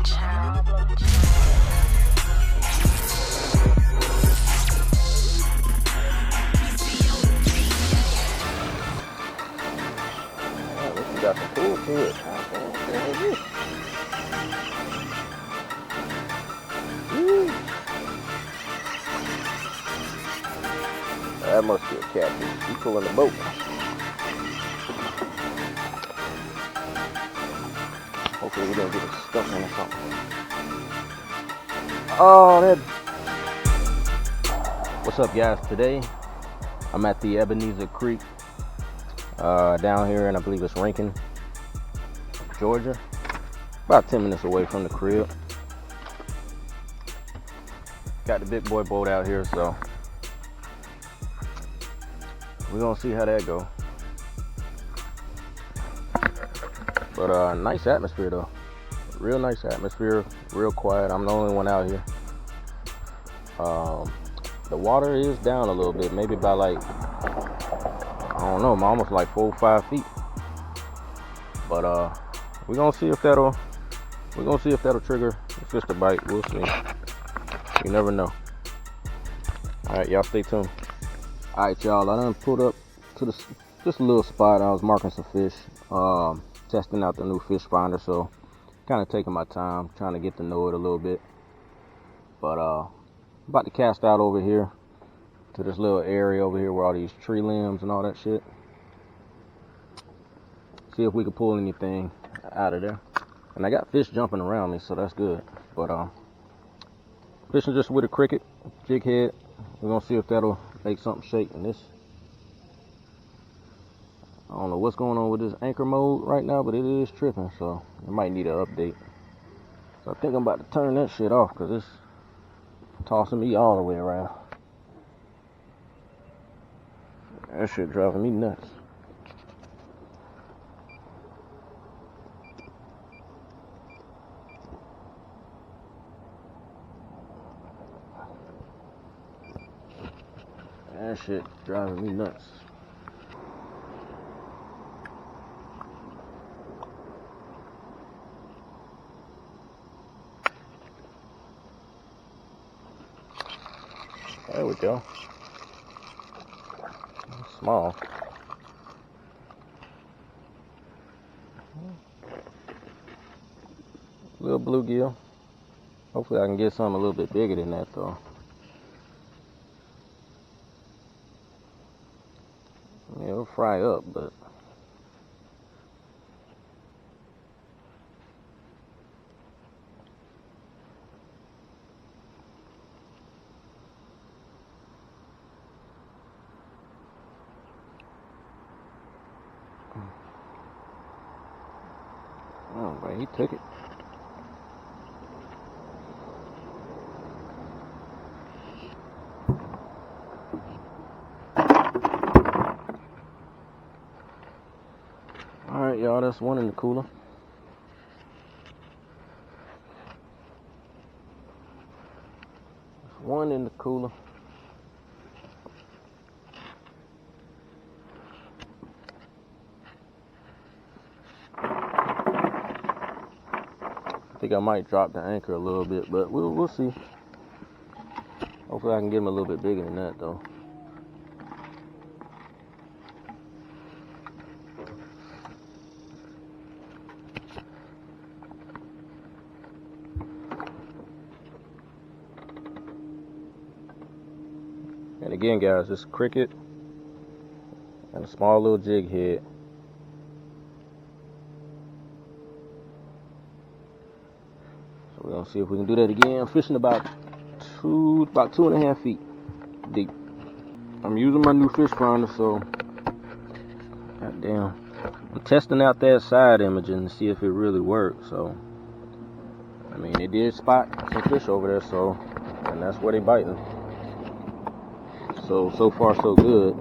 Got some pull to it. What the hell is this? Woo. That must be a catfish. He's pulling the boat. Hopefully we don't get it stuck in or something. Oh, that. What's up, guys? Today I'm at the Ebeneezer Creek down here, and I believe it's Rankin, Georgia. About 10 minutes away from the crib. Got the big boy boat out here, so we're gonna see how that go. But nice atmosphere though. Real nice atmosphere, real quiet. I'm the only one out here. The water is down a little bit, maybe by like, I don't know, almost like 4 or 5 feet. But we're gonna see if that'll trigger a fish to bite. We'll see. You never know. Alright, y'all stay tuned. Alright, y'all, I done pulled up to just a little spot. I was marking some fish, testing out the new fish finder, so kind of taking my time, trying to get to know it a little bit. But about to cast out over here to this little area over here where all these tree limbs and all that shit. See if we can pull anything out of there. And I got fish jumping around me, so that's good. But fishing just with a cricket jig head. We're gonna see if that'll make something shake in this. I don't know what's going on with this anchor mode right now, but it is tripping, so it might need an update. So I think I'm about to turn that shit off because it's tossing me all the way around. That shit driving me nuts. That shit driving me nuts. There we go. Small. Little bluegill. Hopefully I can get something a little bit bigger than that though. Yeah, it'll fry up, but oh man, he took it. Alright, y'all, that's one in the cooler. That's one in the cooler. I think I might drop the anchor a little bit, but we'll see. Hopefully I can get him a little bit bigger than that though. And again, guys, this cricket and a small little jig head. So we're gonna see if we can do that again. I'm fishing about 2.5 feet deep. I'm using my new fish finder, so goddamn, I'm testing out that side imaging to see if it really works. So I mean, it did spot some fish over there, so, and that's where they biting. So far so good.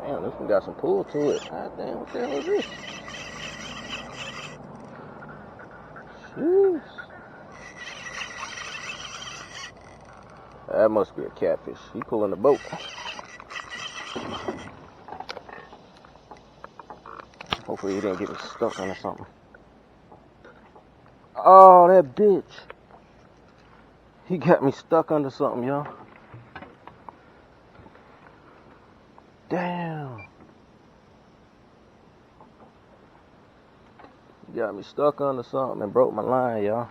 Damn, this one got some pull to it. God damn, what the hell is this? that must be a catfish. He pulling the boat. Hopefully he didn't get me stuck on or something. Oh, that bitch. He got me stuck under something, y'all. Damn. He got me stuck under something and broke my line, y'all.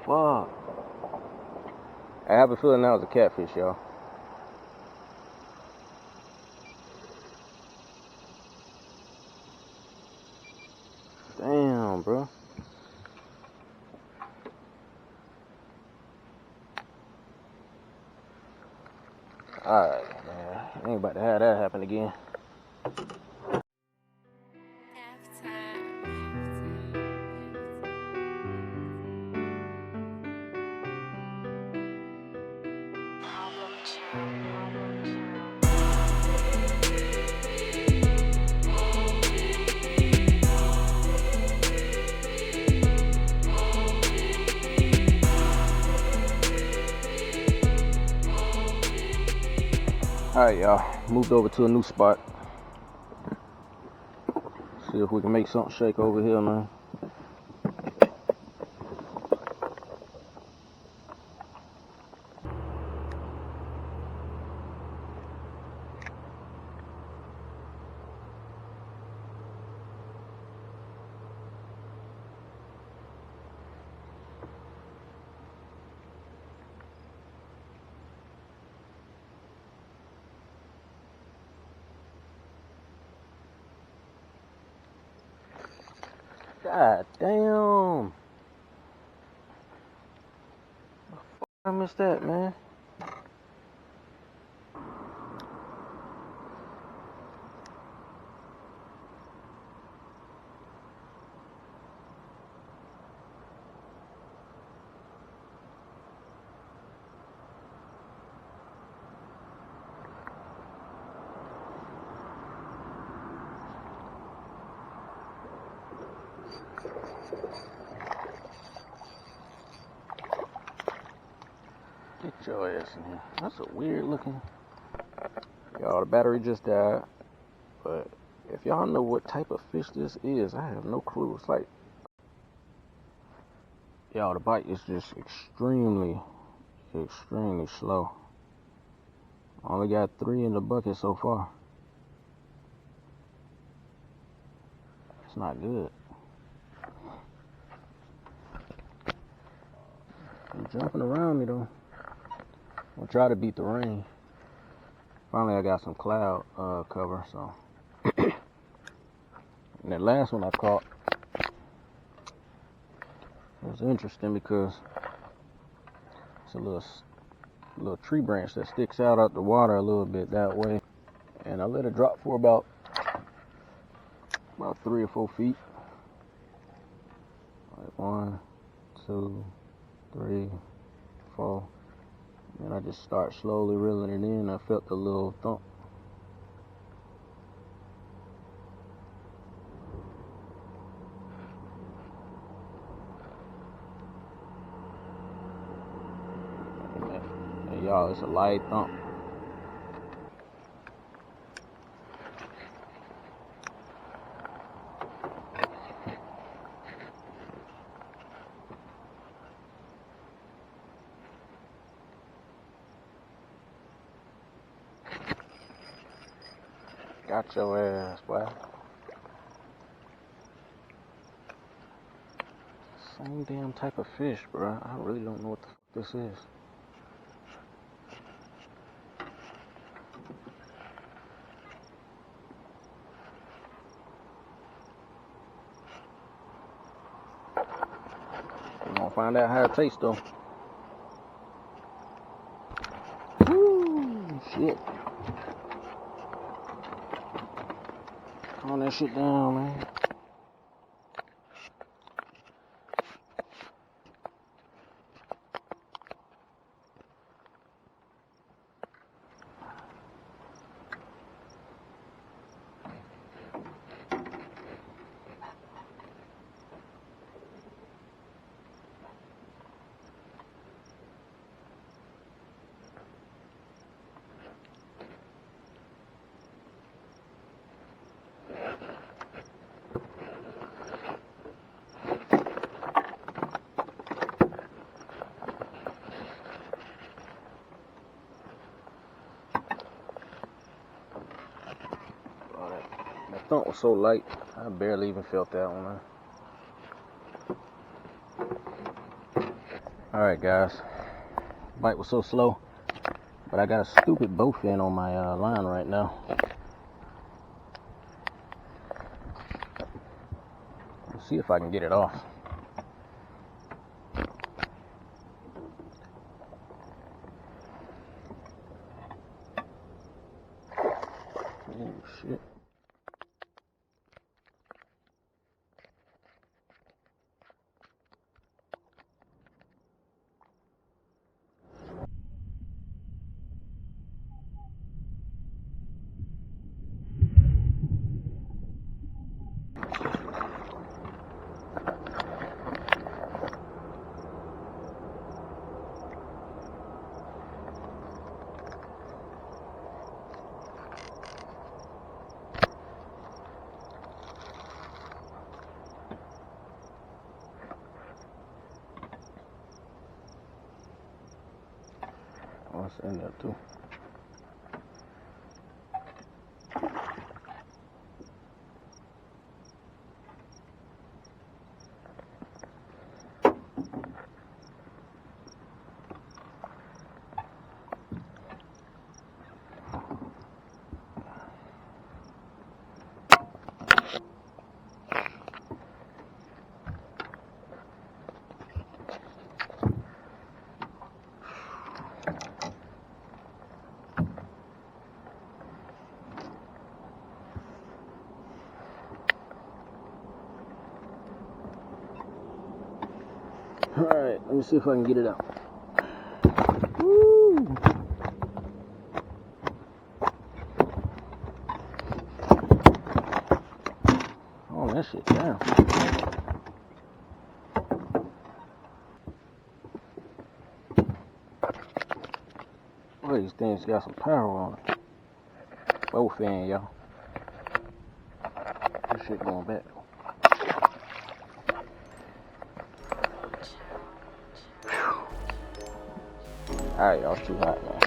Fuck. I have a feeling that was a catfish, y'all. Damn, bro. Alright, man. I ain't about to have that happen again. Alright, y'all. Moved over to a new spot. See if we can make something shake over here, man. God damn. I missed that, man. Get your ass in here. That's a weird looking. Y'all, the battery just died. But if y'all know what type of fish this is, I have no clue. It's like, y'all, the bite is just extremely slow. Only got 3 in the bucket so far. It's not good. He's jumping around me though. I'll try to beat the rain. Finally, I got some cloud cover, so. And that last one I caught, it was interesting because it's a little tree branch that sticks out the water a little bit that way. And I let it drop for about 3 or 4 feet. Like 1, 2, 3, 4. And I just start slowly reeling it in. I felt the little thump. And y'all, it's a light thump. Got your ass, boy. Same damn type of fish, bro. I really don't know what the fuck this is. We're gonna find out how it tastes, though. Woo, shit. Calm that shit down, man. stunt was so light, I barely even felt that one, man. Alright guys, bite was so slow, but I got a stupid bowfin on my line right now. Let's see if I can get it off. Oh shit. Oh, it's in there too. Alright, let me see if I can get it out. Woo! Oh, that shit down. Oh, these things got some power on it. Both in, y'all. This shit going back. Alright, y'all, it's too hot, man.